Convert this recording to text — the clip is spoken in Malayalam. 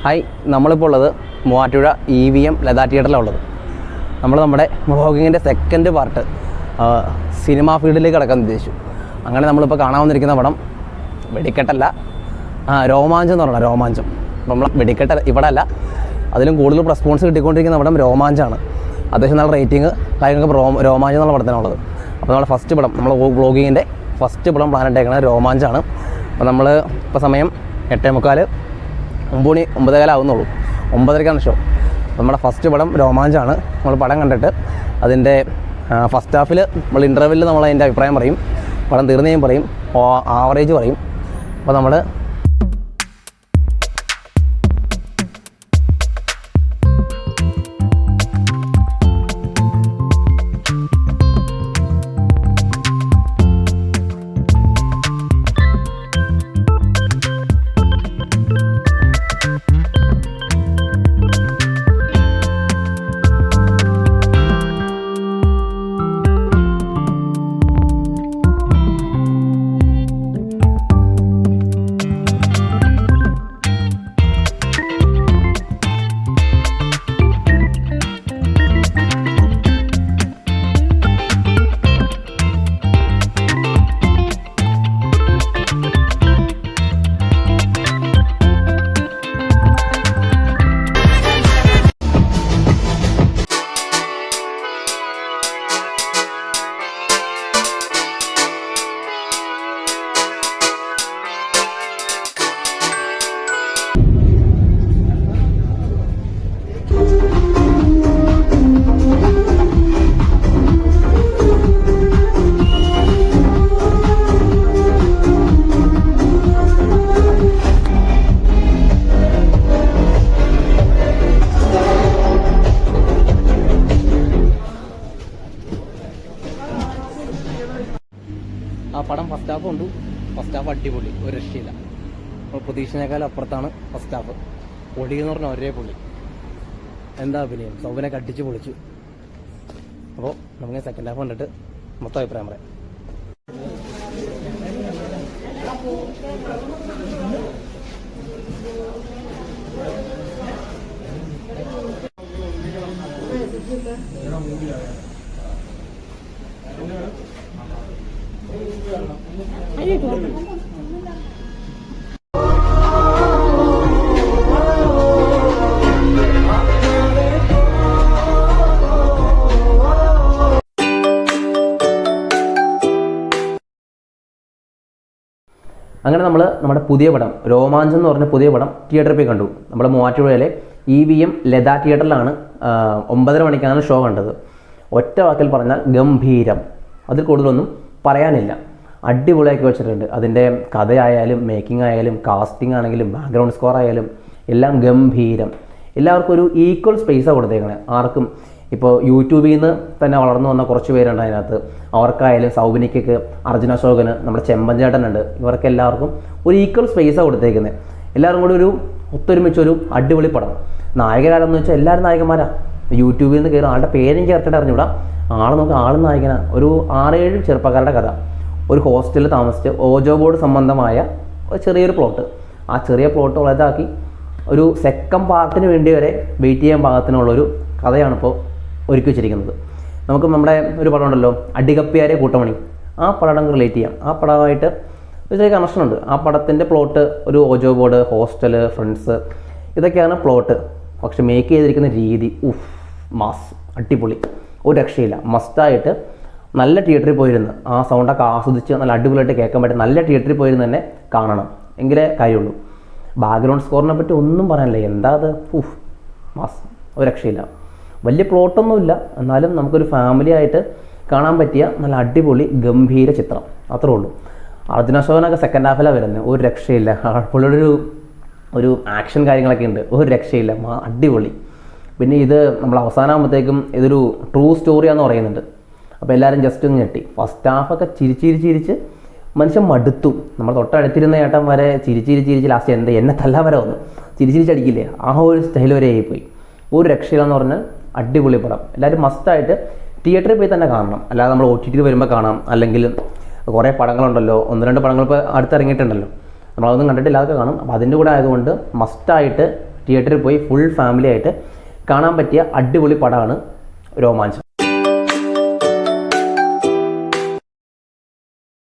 ഹായ്, നമ്മളിപ്പോൾ ഉള്ളത് മൂവാറ്റുപുഴ EVM ലതാ തിയേറ്ററിലാണ് ഉള്ളത്. നമ്മുടെ വ്ളോഗിങ്ങിൻ്റെ സെക്കൻഡ് പാർട്ട് സിനിമാ ഫീൽഡിലേക്ക് കടക്കാൻ ഉദ്ദേശിച്ചു. അങ്ങനെ നമ്മളിപ്പോൾ കാണാൻ വന്നിരിക്കുന്ന പടം വെടിക്കെട്ടല്ല, രോമാഞ്ചം എന്ന് പറഞ്ഞാൽ രോമാഞ്ചം. അപ്പം നമ്മൾ വെടിക്കെട്ട് ഇവിടെ അല്ല, അതിലും കൂടുതൽ റെസ്പോൺസ് കിട്ടിക്കൊണ്ടിരിക്കുന്ന പടം രോമാഞ്ചമാണ്. അത്യാവശ്യം നല്ല റേറ്റിംഗ് കാര്യങ്ങളൊക്കെ രോമാഞ്ചം എന്നുള്ള പടത്തിനുള്ളത്. അപ്പോൾ നമ്മുടെ ഫസ്റ്റ് പടം, നമ്മൾ വ്ളോഗിങ്ങിൻ്റെ ഫസ്റ്റ് പടം പ്ലാൻ ഇട്ടേക്കുന്നത് രോമാഞ്ചമാണ്. അപ്പോൾ നമ്മൾ ഇപ്പോൾ സമയം 8:45, 9:15 ആവുന്നുള്ളൂ. 9:30 ഷോ. നമ്മുടെ ഫസ്റ്റ് പടം രോമാഞ്ചമാണ്. നമ്മൾ പടം കണ്ടിട്ട് അതിൻ്റെ ഫസ്റ്റ് ഹാഫിൽ നമ്മൾ ഇൻ്റർവെല്ലിൽ നമ്മൾ അതിൻ്റെ അഭിപ്രായം പറയും, പടം തീർന്നേയും പറയും, ആവറേജ് പറയും. അപ്പോൾ നമ്മൾ പടം ഫസ്റ്റ് ഹാഫ് ഉണ്ട്. ഫസ്റ്റ് ഹാഫ് അടിപൊളി, ഒരു രക്ഷയില്ല. അപ്പോൾ പ്രതീക്ഷനേക്കാളും അപ്പുറത്താണ് ഫസ്റ്റ് ഹാഫ്. പൊളി എന്ന് പറഞ്ഞാൽ ഒരേ പൊളി. എന്താ അഭിനയം, സൗബിനൊക്കെ അടിച്ച് പൊളിച്ചു. അപ്പോൾ നമുക്ക് സെക്കൻഡ് ഹാഫ് കണ്ടിട്ട് മൊത്തം അഭിപ്രായം പറയാം. അങ്ങനെ നമ്മുടെ പുതിയ പടം രോമാഞ്ചം എന്ന് പറഞ്ഞ പുതിയ പടം തിയേറ്ററിൽ പോയി കണ്ടു. നമ്മുടെ മൂവാറ്റുപുഴയിലെ EVM ലതാ തിയേറ്ററിലാണ് 9:30 മണിക്കാണ് ഷോ കണ്ടത്. ഒറ്റ വാക്കിൽ പറഞ്ഞാൽ ഗംഭീരം. അതിൽ കൂടുതലൊന്നും പറയാനില്ല. അടിപൊളിയാക്കി വെച്ചിട്ടുണ്ട്. അതിൻ്റെ കഥയായാലും മേക്കിംഗ് ആയാലും കാസ്റ്റിംഗ് ആണെങ്കിലും ബാക്ക്ഗ്രൗണ്ട് സ്കോർ ആയാലും എല്ലാം ഗംഭീരം. എല്ലാവർക്കും ഒരു ഈക്വൽ സ്പേസാണ് കൊടുത്തേക്കണേ. ആർക്കും ഇപ്പോൾ യൂട്യൂബിൽ നിന്ന് തന്നെ വളർന്നു വന്ന കുറച്ച് പേരുണ്ട് അതിനകത്ത്. അവർക്കായാലും സൗബിനിക്കൊക്കെ, അർജുന അശോകന്, നമ്മുടെ ചെമ്പൻ ചേട്ടനുണ്ട്. ഇവർക്ക് എല്ലാവർക്കും ഒരു ഈക്വൽ സ്പേസാണ് കൊടുത്തേക്കുന്നത്. എല്ലാവരും കൂടി ഒരു ഒത്തൊരുമിച്ചൊരു അടിപൊളി പടം. നായകരാരെന്ന് വെച്ചാൽ എല്ലാവരും നായകന്മാരാണ്. യൂട്യൂബിൽ നിന്ന് കയറും, ആളുടെ പേരും ചേർത്തിട്ട് അറിഞ്ഞൂടാ. ആളും നായകനാണ്. ഒരു 6-7 ചെറുപ്പക്കാരുടെ കഥ. ഒരു ഹോസ്റ്റലിൽ താമസിച്ച് ഓജോ ബോർഡ് സംബന്ധമായ ചെറിയൊരു പ്ലോട്ട്. ആ ചെറിയ പ്ലോട്ട് വലുതാക്കി ഒരു സെക്കൻഡ് പാർട്ടിന് വേണ്ടി വരെ വെയിറ്റ് ചെയ്യാൻ പാകത്തിനുള്ളൊരു കഥയാണിപ്പോൾ ഒരുക്കി വെച്ചിരിക്കുന്നത്. നമുക്ക് നമ്മുടെ ഒരു പടം ഉണ്ടല്ലോ, അടികപ്പിയാരെ കൂട്ടമണി. ആ പടം റിലേറ്റ് ചെയ്യാം. ആ പടമായിട്ട് ഒരു ചെറിയ കണക്ഷനുണ്ട്. ആ പടത്തിൻ്റെ പ്ലോട്ട് ഒരു ഓജോ ബോർഡ്, ഹോസ്റ്റല്, ഫ്രണ്ട്സ്, ഇതൊക്കെയാണ് പ്ലോട്ട്. പക്ഷെ മേക്ക് ചെയ്തിരിക്കുന്ന രീതി മാസ്, അടിപൊളി, ഒരു രക്ഷയില്ല. മസ്റ്റായിട്ട് നല്ല തിയേറ്ററിൽ പോയിരുന്ന് ആ സൗണ്ടൊക്കെ ആസ്വദിച്ച് നല്ല അടിപൊളിയായിട്ട് കേൾക്കാൻ പറ്റും. നല്ല തിയേറ്ററിൽ പോയിരുന്ന് തന്നെ കാണണം, എങ്കിലേ കാര്യമുള്ളൂ. ബാക്ക്ഗ്രൗണ്ട് സ്കോറിനെ പറ്റി ഒന്നും പറയാനില്ല. എന്താ അത്, മാസ്, ഒരു രക്ഷയില്ല. വലിയ പ്ലോട്ടൊന്നുമില്ല, എന്നാലും നമുക്കൊരു ഫാമിലി ആയിട്ട് കാണാൻ പറ്റിയ നല്ല അടിപൊളി ഗംഭീര ചിത്രം, അത്രേ ഉള്ളൂ. അർജുന അശോകനൊക്കെ സെക്കൻഡ് ഹാഫിലാണ് വരുന്നത്. ഒരു രക്ഷയില്ല. പുള്ളിയുടെ ഒരു ആക്ഷൻ കാര്യങ്ങളൊക്കെ ഉണ്ട്, ഒരു രക്ഷയില്ല, അടിപൊളി. പിന്നെ ഇത് നമ്മൾ അവസാനമാകുമ്പോഴത്തേക്കും ഇതൊരു ട്രൂ സ്റ്റോറിയാണെന്ന് പറയുന്നുണ്ട്. അപ്പോൾ എല്ലാവരും ജസ്റ്റ് ഒന്ന് ഞെട്ടി. ഫസ്റ്റ് ഹാഫൊക്കെ ചിരിച്ച് മനുഷ്യൻ മടുത്തു. നമ്മൾ തൊട്ടടുത്തിരുന്ന ഏട്ടൻ വരെ ചിരിച്ച് ലാസ്റ്റ് എന്നെ തല്ലാൻ വരെ വന്നു. ചിരിച്ചടിക്കില്ലേ, ആ ഒരു സ്റ്റൈൽ വരെ ആയിപ്പോയി. ഒരു രക്ഷയില്ലെന്ന് പറഞ്ഞാൽ അടിപൊളി പടം. എല്ലാവരും മസ്റ്റായിട്ട് തിയേറ്ററിൽ പോയി തന്നെ കാണണം. അല്ലാതെ നമ്മൾ OTT വരുമ്പോൾ കാണാം. അല്ലെങ്കിൽ കുറേ പടങ്ങളുണ്ടല്ലോ, 1-2 പടങ്ങൾ ഇപ്പോൾ അടുത്തിറങ്ങിയിട്ടുണ്ടല്ലോ, നമ്മളതൊന്നും കണ്ടിട്ടില്ല, അതൊക്കെ കാണും. അപ്പോൾ അതിൻ്റെ കൂടെ ആയതുകൊണ്ട് മസ്റ്റായിട്ട് തിയേറ്ററിൽ പോയി ഫുൾ ഫാമിലി ആയിട്ട് കാണാൻ പറ്റിയ അടിപൊളി പടമാണ് രോമാഞ്ചം.